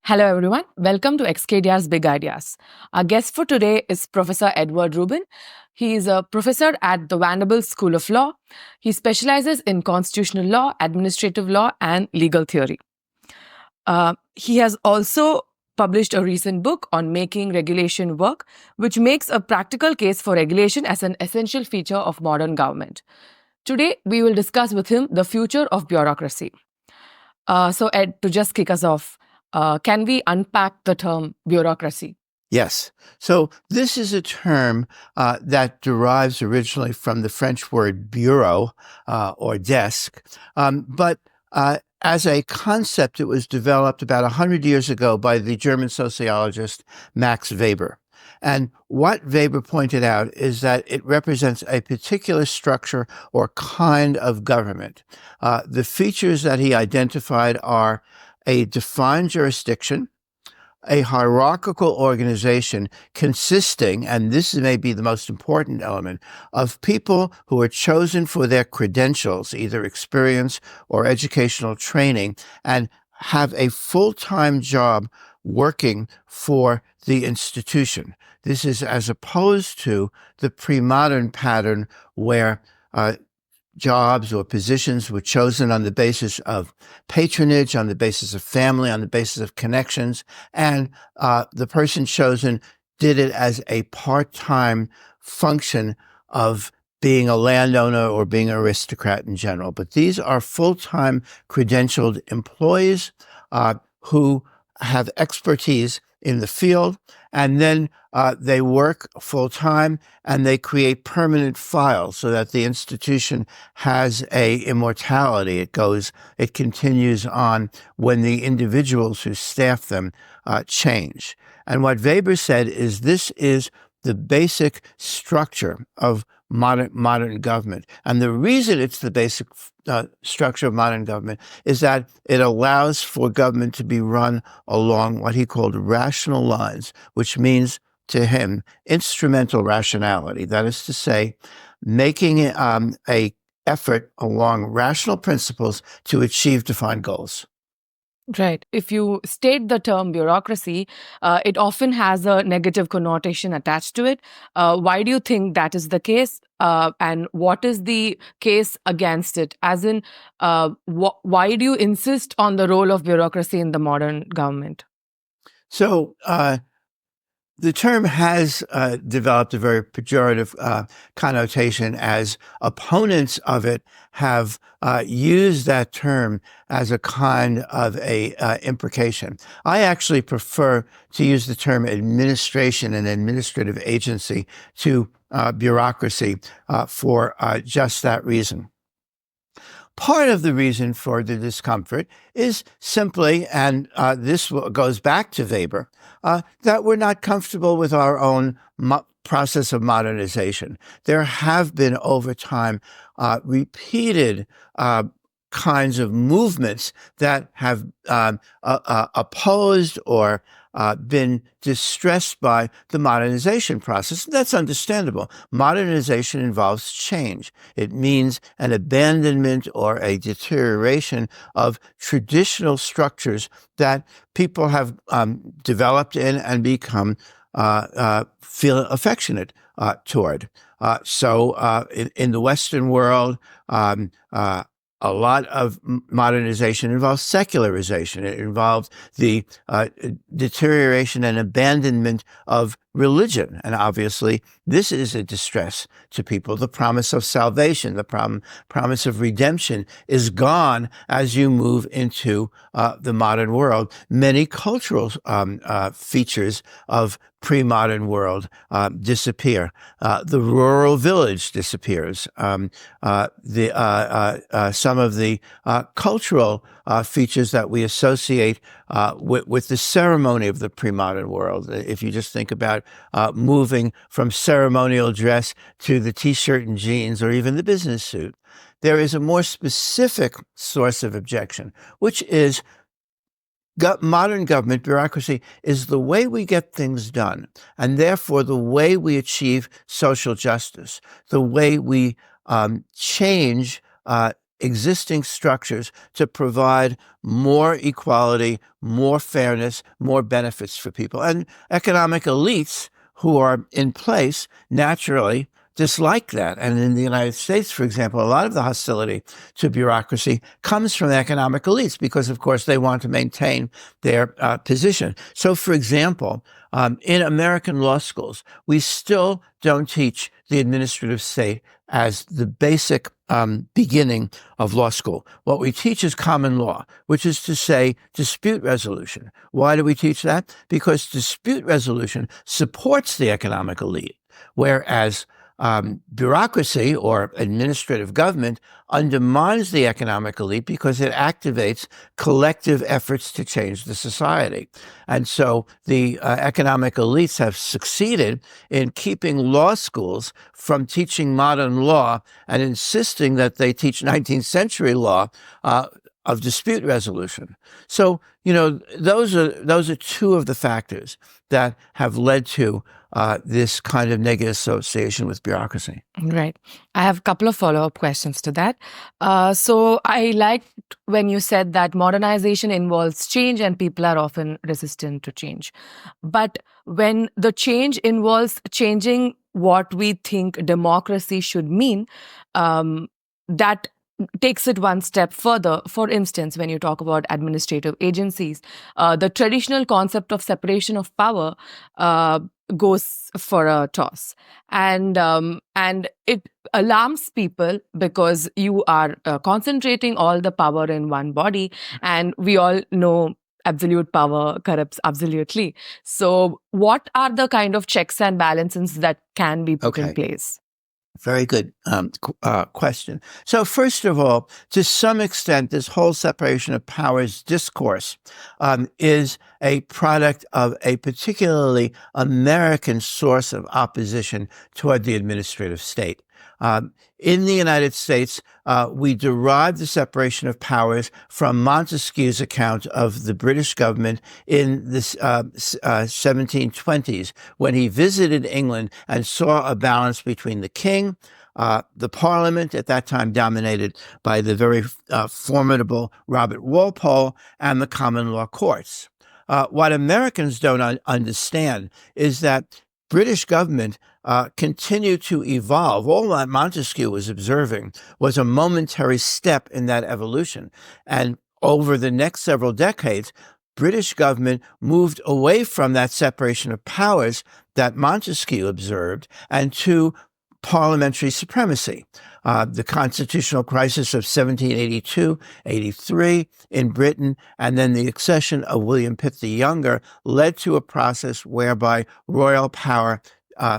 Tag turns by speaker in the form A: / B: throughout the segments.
A: Hello, everyone. Welcome to XKDR's Big Ideas. Our guest for today is Professor Edward Rubin. He is a professor at the Vanderbilt School of Law. He specializes in constitutional law, administrative law, and legal theory. He has also published a recent book on making regulation work, which makes a practical case for regulation as an essential feature of modern government. Today, we will discuss with him the future of bureaucracy. So, Ed, to just kick us off, can we unpack the term bureaucracy?
B: Yes. So this is a term that derives originally from the French word bureau or desk. But as a concept, it was developed about 100 years ago by the German sociologist Max Weber. And what Weber pointed out is that it represents a particular structure or kind of government. The features that he identified are a defined jurisdiction, a hierarchical organization consisting, and this may be the most important element, of people who are chosen for their credentials, either experience or educational training, and have a full-time job working for the institution. This is as opposed to the pre-modern pattern where jobs or positions were chosen on the basis of patronage, on the basis of family, on the basis of connections, and the person chosen did it as a part-time function of being a landowner or being an aristocrat in general. But these are full-time credentialed employees who have expertise in the field, and then they work full-time and they create permanent files so that the institution has a immortality. It continues on when the individuals who staff them change. And what Weber said is this is the basic structure of modern government. And the reason it's the basic structure of modern government is that it allows for government to be run along what he called rational lines, which means to him instrumental rationality. That is to say, making a effort along rational principles to achieve defined goals.
A: Right. If you state the term bureaucracy, it often has a negative connotation attached to it. Why do you think that is the case? And what is the case against it? As in, why do you insist on the role of bureaucracy in the modern government?
B: So, the term has developed a very pejorative connotation, as opponents of it have used that term as a kind of a imprecation. I actually prefer to use the term administration and administrative agency to bureaucracy for just that reason. Part of the reason for the discomfort is simply, and this goes back to Weber, that we're not comfortable with our own process of modernization. There have been over time repeated kinds of movements that have opposed or been distressed by the modernization process. That's understandable. Modernization involves change. It means an abandonment or a deterioration of traditional structures that people have developed in and become feel affectionate toward. So in the Western world, a lot of modernization involves secularization. It involves the deterioration and abandonment of religion. And obviously, this is a distress to people. The promise of salvation, the promise of redemption is gone as you move into the modern world. Many cultural features of pre-modern world disappear. The rural village disappears. Some of the cultural features that we associate with the ceremony of the pre-modern world. If you just think about moving from ceremonial dress to the t-shirt and jeans or even the business suit, there is a more specific source of objection, which is modern government bureaucracy is the way we get things done, and therefore the way we achieve social justice, the way we change existing structures to provide more equality, more fairness, more benefits for people. And economic elites who are in place naturally dislike that. And in the United States, for example, a lot of the hostility to bureaucracy comes from the economic elites because, of course, they want to maintain their position. So, for example, in American law schools, we still don't teach the administrative state as the basic beginning of law school. What we teach is common law, which is to say dispute resolution. Why do we teach that? Because dispute resolution supports the economic elite, whereas bureaucracy or administrative government undermines the economic elite because it activates collective efforts to change the society. And so the economic elites have succeeded in keeping law schools from teaching modern law and insisting that they teach 19th century law of dispute resolution. So, those are two of the factors that have led to this kind of negative association with bureaucracy.
A: Right. I have a couple of follow-up questions to that. So I liked when you said that modernization involves change and people are often resistant to change. But when the change involves changing what we think democracy should mean, that takes it one step further. For instance, when you talk about administrative agencies, the traditional concept of separation of power goes for a toss, and it alarms people because you are concentrating all the power in one body, and we all know absolute power corrupts absolutely. So, what are the kind of checks and balances that can be put in place?
B: Very good question. So first of all, to some extent, this whole separation of powers discourse is a product of a particularly American source of opposition toward the administrative state. In the United States, we derive the separation of powers from Montesquieu's account of the British government in the 1720s, when he visited England and saw a balance between the king, the parliament, at that time dominated by the very formidable Robert Walpole, and the common law courts. What Americans don't understand is that British government continued to evolve. All that Montesquieu was observing was a momentary step in that evolution. And over the next several decades, British government moved away from that separation of powers that Montesquieu observed and to parliamentary supremacy. The constitutional crisis of 1782-83 in Britain, and then the accession of William Pitt the Younger led to a process whereby royal power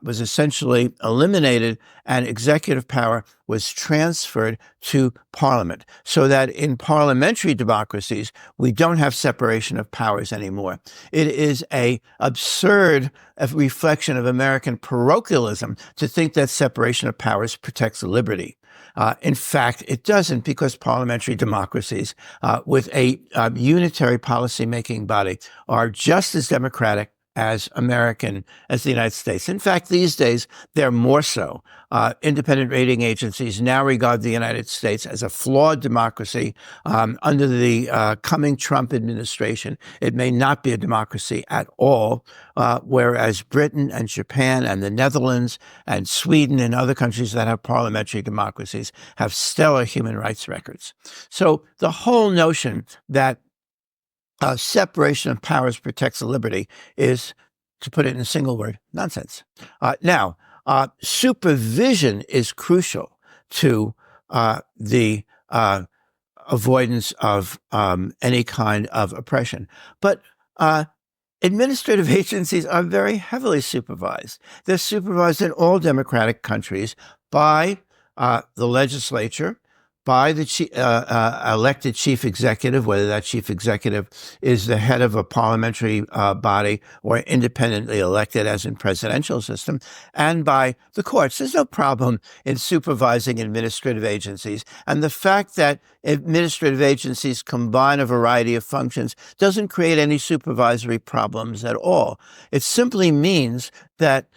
B: was essentially eliminated and executive power was transferred to parliament, so that in parliamentary democracies, we don't have separation of powers anymore. It is an absurd reflection of American parochialism to think that separation of powers protects liberty. In fact, it doesn't, because parliamentary democracies with a unitary policy-making body are just as democratic as the United States. In fact, these days, they're more so. Independent rating agencies now regard the United States as a flawed democracy. Under the coming Trump administration, it may not be a democracy at all, whereas Britain and Japan and the Netherlands and Sweden and other countries that have parliamentary democracies have stellar human rights records. So the whole notion that separation of powers protects liberty is, to put it in a single word, nonsense. Now, supervision is crucial to the avoidance of any kind of oppression. But administrative agencies are very heavily supervised. They're supervised in all democratic countries by the legislature, by the elected chief executive, whether that chief executive is the head of a parliamentary body or independently elected, as in presidential system, and by the courts. There's no problem in supervising administrative agencies. And the fact that administrative agencies combine a variety of functions doesn't create any supervisory problems at all. It simply means that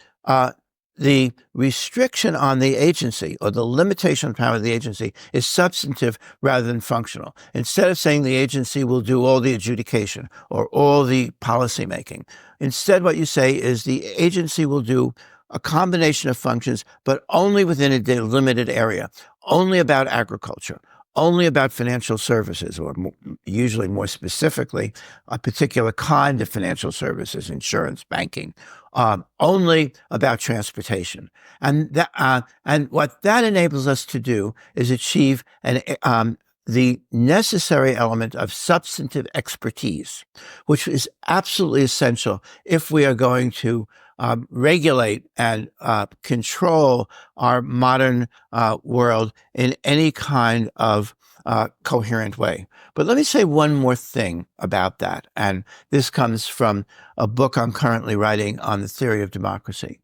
B: the restriction on the agency or the limitation on power of the agency is substantive rather than functional. Instead of saying the agency will do all the adjudication or all the policy making, instead what you say is the agency will do a combination of functions, but only within a delimited area, only about agriculture, only about financial services, or usually more specifically, a particular kind of financial services, insurance, banking, only about transportation. And what that enables us to do is achieve the necessary element of substantive expertise, which is absolutely essential if we are going to regulate and control our modern world in any kind of coherent way. But let me say one more thing about that. And this comes from a book I'm currently writing on the theory of democracy.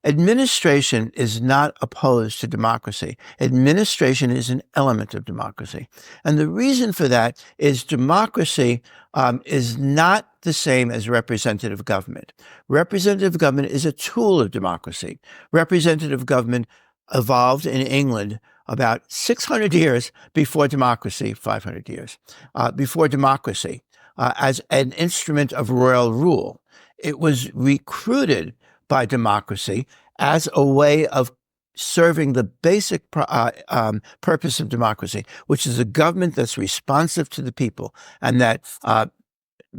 B: Administration is not opposed to democracy. Administration is an element of democracy. And the reason for that is democracy is not the same as representative government. Representative government is a tool of democracy. Representative government evolved in England about 600 years before democracy, 500 years, before democracy, as an instrument of royal rule. It was recruited by democracy as a way of serving the basic purpose of democracy, which is a government that's responsive to the people and that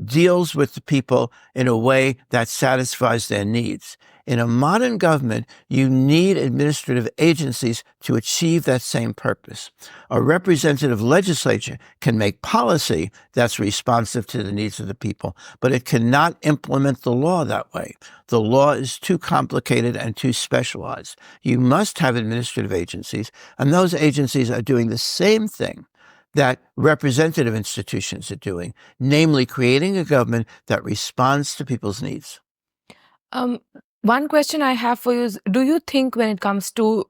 B: deals with the people in a way that satisfies their needs. In a modern government, you need administrative agencies to achieve that same purpose. A representative legislature can make policy that's responsive to the needs of the people, but it cannot implement the law that way. The law is too complicated and too specialized. You must have administrative agencies, and those agencies are doing the same thing that representative institutions are doing, namely creating a government that responds to people's needs.
A: One question I have for you is, do you think when it comes to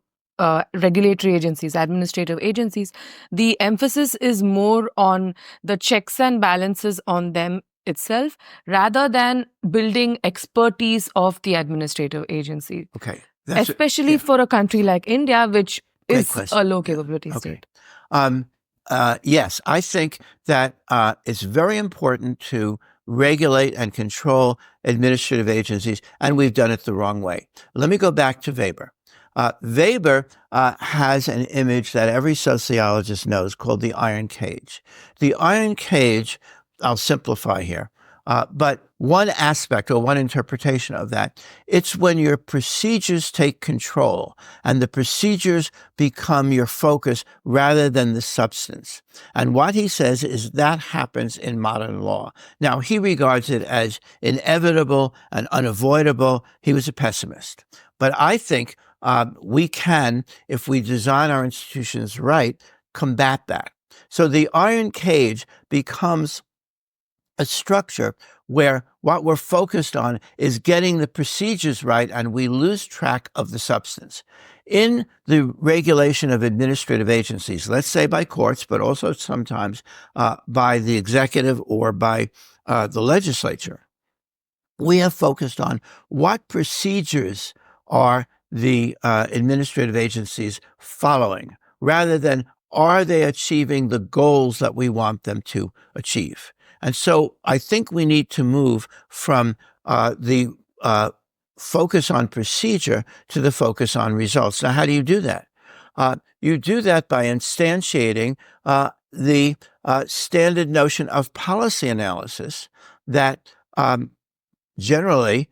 A: regulatory agencies, administrative agencies, the emphasis is more on the checks and balances on them itself rather than building expertise of the administrative agency?
B: Okay.
A: Especially for a country like India, which is
B: question.
A: a low capability state.
B: Yes, I think that it's very important to regulate and control administrative agencies, and we've done it the wrong way. Let me go back to Weber. Weber has an image that every sociologist knows called the iron cage. The iron cage, I'll simplify here, but one aspect or one interpretation of that, it's when your procedures take control and the procedures become your focus rather than the substance. And what he says is that happens in modern law. Now, he regards it as inevitable and unavoidable. He was a pessimist. But I think we can, if we design our institutions right, combat that. So the iron cage becomes a structure where what we're focused on is getting the procedures right and we lose track of the substance. In the regulation of administrative agencies, let's say by courts, but also sometimes by the executive or by the legislature, we have focused on what procedures are the administrative agencies following, rather than are they achieving the goals that we want them to achieve. And so I think we need to move from the focus on procedure to the focus on results. Now, how do you do that? You do that by instantiating the standard notion of policy analysis that generally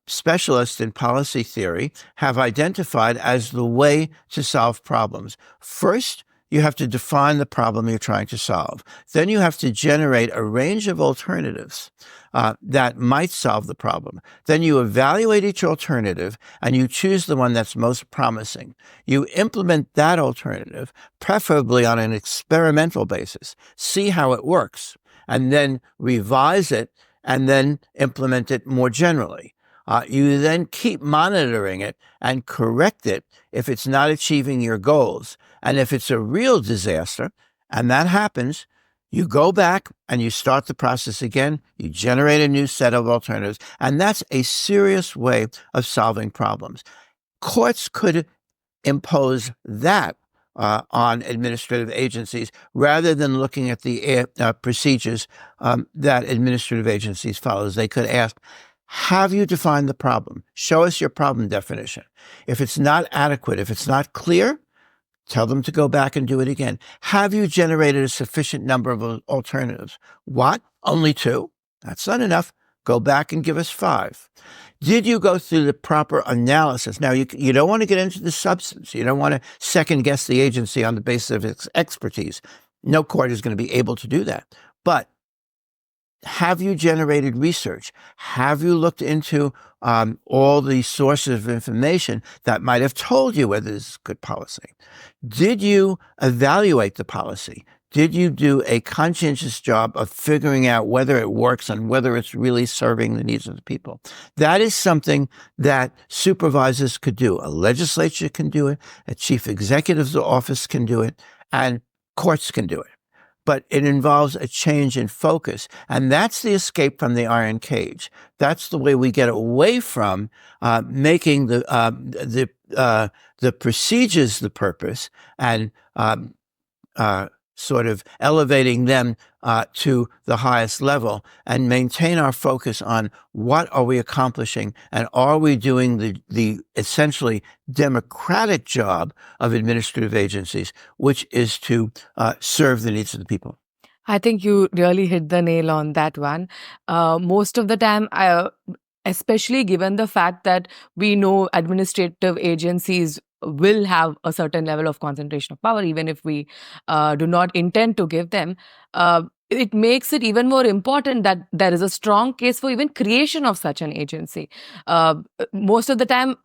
B: specialists in policy theory have identified as the way to solve problems. First, you have to define the problem you're trying to solve. Then you have to generate a range of alternatives that might solve the problem. Then you evaluate each alternative and you choose the one that's most promising. You implement that alternative, preferably on an experimental basis, see how it works, and then revise it and then implement it more generally. You then keep monitoring it and correct it if it's not achieving your goals. And if it's a real disaster, and that happens, you go back and you start the process again, you generate a new set of alternatives, and that's a serious way of solving problems. courts could impose that on administrative agencies rather than looking at the procedures that administrative agencies follow. They could ask, have you defined the problem? Show us your problem definition. If it's not adequate, if it's not clear, tell them to go back and do it again. Have you generated a sufficient number of alternatives? What? Only 2? That's not enough. Go back and give us 5. Did you go through the proper analysis? Now, you don't want to get into the substance. You don't want to second guess the agency on the basis of its expertise. No court is going to be able to do that. But have you generated research? Have you looked into all the sources of information that might have told you whether this is good policy? Did you evaluate the policy? Did you do a conscientious job of figuring out whether it works and whether it's really serving the needs of the people? That is something that supervisors could do. A legislature can do it, a chief executive's office can do it, and courts can do it. But it involves a change in focus. And that's the escape from the iron cage. That's the way we get away from making the procedures the purpose and sort of elevating them to the highest level and maintain our focus on what are we accomplishing and are we doing the essentially democratic job of administrative agencies, which is to serve the needs of the people.
A: I think you really hit the nail on that one. Most of the time, especially given the fact that we know administrative agencies will have a certain level of concentration of power, even if we do not intend to give them, it makes it even more important that there is a strong case for even creation of such an agency. Most of the time,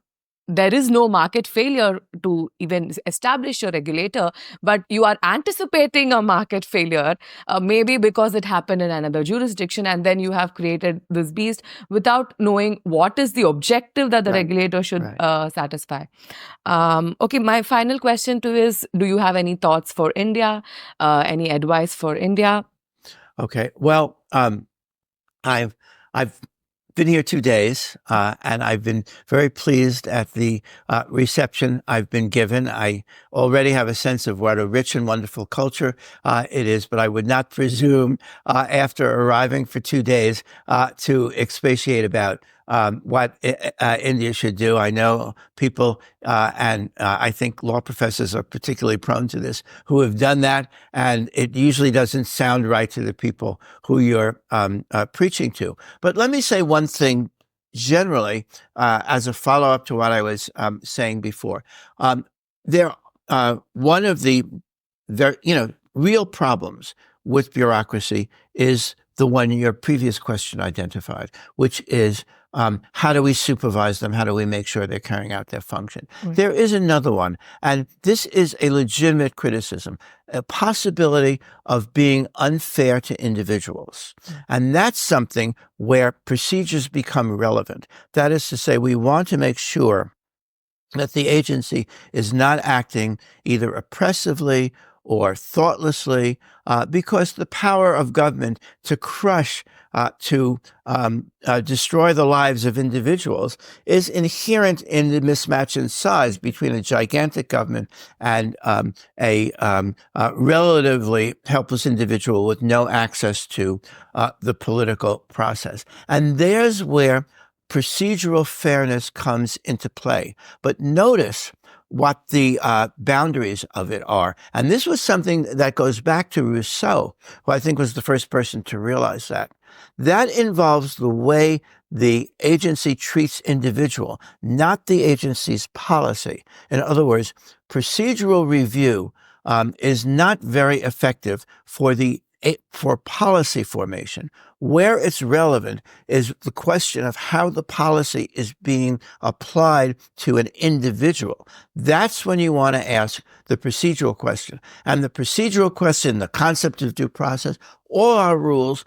A: there is no market failure to even establish a regulator, but you are anticipating a market failure, maybe because it happened in another jurisdiction, and then you have created this beast without knowing what is the objective that the regulator should satisfy. Okay, my final question to you is, do you have any thoughts for India, any advice for India?
B: Okay, well, I've been here 2 days, and I've been very pleased at the reception I've been given. I already have a sense of what a rich and wonderful culture it is, but I would not presume after arriving for 2 days to expatiate about what India should do. I know people, and I think law professors are particularly prone to this, who have done that, and it usually doesn't sound right to the people who you're preaching to. But let me say one thing generally as a follow-up to what I was saying before. One of the real problems with bureaucracy is the one your previous question identified, which is how do we supervise them? How do we make sure they're carrying out their function? Right. There is another one, and this is a legitimate criticism, a possibility of being unfair to individuals. And that's something where procedures become relevant. That is to say, we want to make sure that the agency is not acting either oppressively or thoughtlessly, because the power of government to crush, to destroy the lives of individuals is inherent in the mismatch in size between a gigantic government and a relatively helpless individual with no access to the political process. And there's where procedural fairness comes into play. But notice what the boundaries of it are. And this was something that goes back to Rousseau, who I think was the first person to realize that. That involves the way the agency treats individual, not the agency's policy. In other words, procedural review is not very effective for policy formation. Where it's relevant is the question of how the policy is being applied to an individual. That's when you want to ask the procedural question. And the procedural question, the concept of due process, all our rules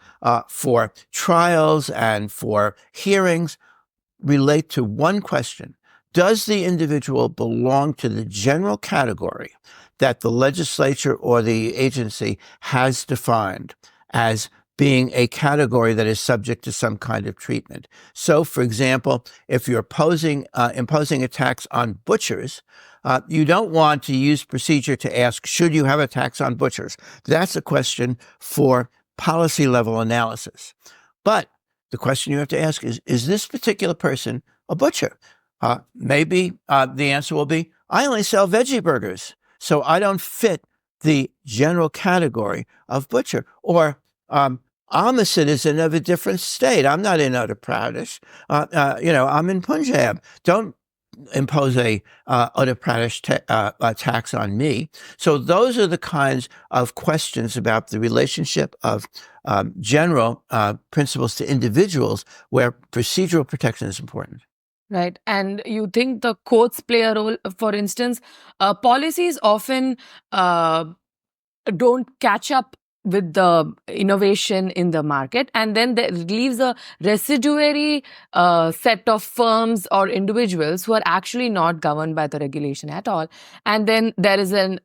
B: for trials and for hearings relate to one question. Does the individual belong to the general category that the legislature or the agency has defined as being a category that is subject to some kind of treatment. So, for example, if you're imposing a tax on butchers, you don't want to use procedure to ask, should you have a tax on butchers? That's a question for policy level analysis. But the question you have to ask is this particular person a butcher? Maybe the answer will be, I only sell veggie burgers, so I don't fit the general category of butcher. Or I'm a citizen of a different state. I'm not in Uttar Pradesh. I'm in Punjab. Don't impose a Uttar Pradesh tax on me. So those are the kinds of questions about the relationship of general principles to individuals where procedural protection is important.
A: Right. And you think the courts play a role? For instance, policies often don't catch up with the innovation in the market, and then there leaves a residuary set of firms or individuals who are actually not governed by the regulation at all. And then there is an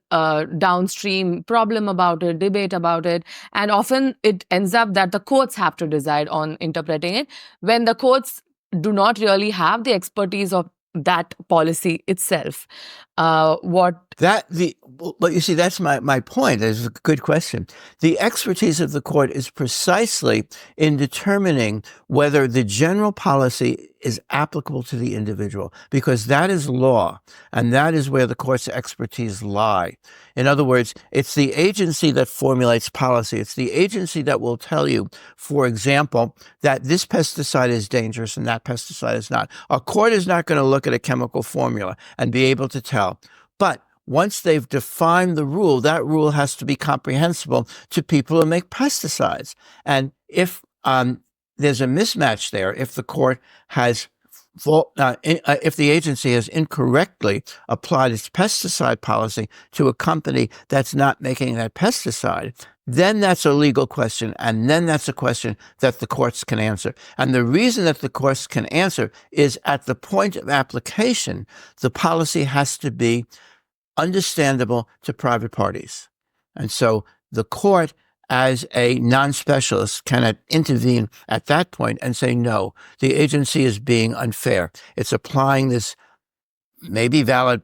A: downstream problem about it, debate about it, and often it ends up that the courts have to decide on interpreting it, when the courts do not really have the expertise of that policy itself.
B: But you see, that's my point. It's a good question. The expertise of the court is precisely in determining whether the general policy is applicable to the individual, because that is law, and that is where the court's expertise lie. In other words, it's the agency that formulates policy. It's the agency that will tell you, for example, that this pesticide is dangerous and that pesticide is not. A court is not going to look at a chemical formula and be able to tell. But once they've defined the rule, that rule has to be comprehensible to people who make pesticides. And if there's a mismatch there, if the court has, if the agency has incorrectly applied its pesticide policy to a company that's not making that pesticide, then that's a legal question, and then that's a question that the courts can answer. And the reason that the courts can answer is at the point of application, the policy has to be understandable to private parties. And so the court, as a non-specialist, cannot intervene at that point and say, no, the agency is being unfair. It's applying this maybe valid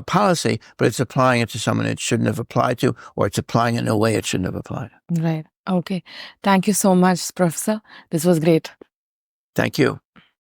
B: policy, but it's applying it to someone it shouldn't have applied to, or it's applying it in a way it shouldn't have applied.
A: Right. Okay. Thank you so much, Professor. This was great.
B: Thank you.